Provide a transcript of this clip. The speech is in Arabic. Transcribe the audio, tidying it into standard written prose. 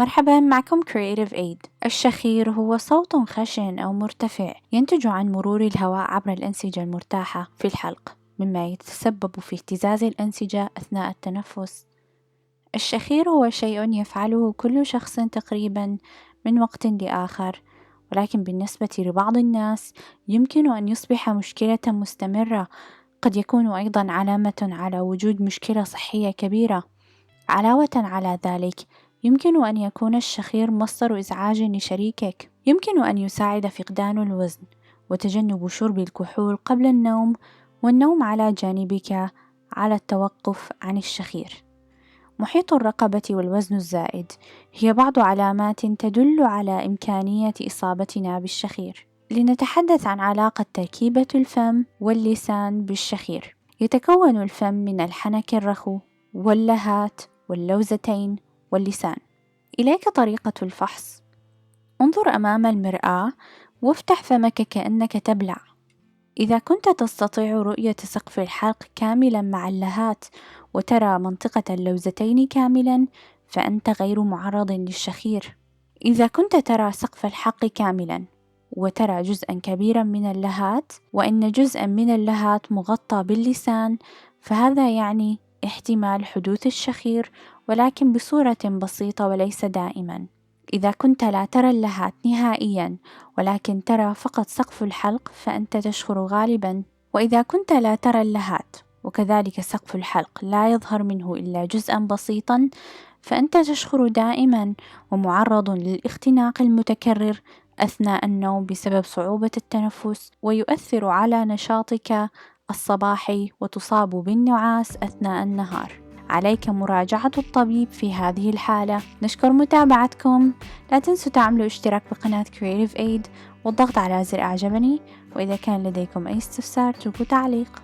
مرحبا، معكم Creative Aid. الشخير هو صوت خشن أو مرتفع ينتج عن مرور الهواء عبر الأنسجة المرتاحة في الحلق، مما يتسبب في اهتزاز الأنسجة أثناء التنفس. الشخير هو شيء يفعله كل شخص تقريبا من وقت لآخر، ولكن بالنسبة لبعض الناس يمكن أن يصبح مشكلة مستمرة. قد يكون أيضا علامة على وجود مشكلة صحية كبيرة. علاوة على ذلك، يمكن أن يكون الشخير مصدر إزعاج لشريكك. يمكن أن يساعد فقدان الوزن وتجنب شرب الكحول قبل النوم، والنوم على جانبك على التوقف عن الشخير. محيط الرقبة والوزن الزائد هي بعض علامات تدل على إمكانية إصابتنا بالشخير. لنتحدث عن علاقة تركيبة الفم واللسان بالشخير. يتكون الفم من الحنك الرخو واللهات واللوزتين واللسان. إليك طريقة الفحص. انظر أمام المرآة وافتح فمك كأنك تبلع. إذا كنت تستطيع رؤية سقف الحلق كاملا مع اللهات وترى منطقة اللوزتين كاملا، فأنت غير معرض للشخير. إذا كنت ترى سقف الحلق كاملا وترى جزءا كبيرا من اللهات، وإن جزءا من اللهات مغطى باللسان، فهذا يعني احتمال حدوث الشخير، ولكن بصورة بسيطة وليس دائما. إذا كنت لا ترى اللهات نهائيا ولكن ترى فقط سقف الحلق، فأنت تشخر غالبا. وإذا كنت لا ترى اللهات وكذلك سقف الحلق لا يظهر منه إلا جزءا بسيطا، فأنت تشخر دائما ومعرض للاختناق المتكرر أثناء النوم بسبب صعوبة التنفس، ويؤثر على نشاطك الصباحي وتصاب بالنعاس أثناء النهار. عليك مراجعة الطبيب في هذه الحالة. نشكر متابعتكم. لا تنسوا تعملوا اشتراك بقناة Creative Aid والضغط على زر أعجبني، وإذا كان لديكم أي استفسار اتركوا تعليق.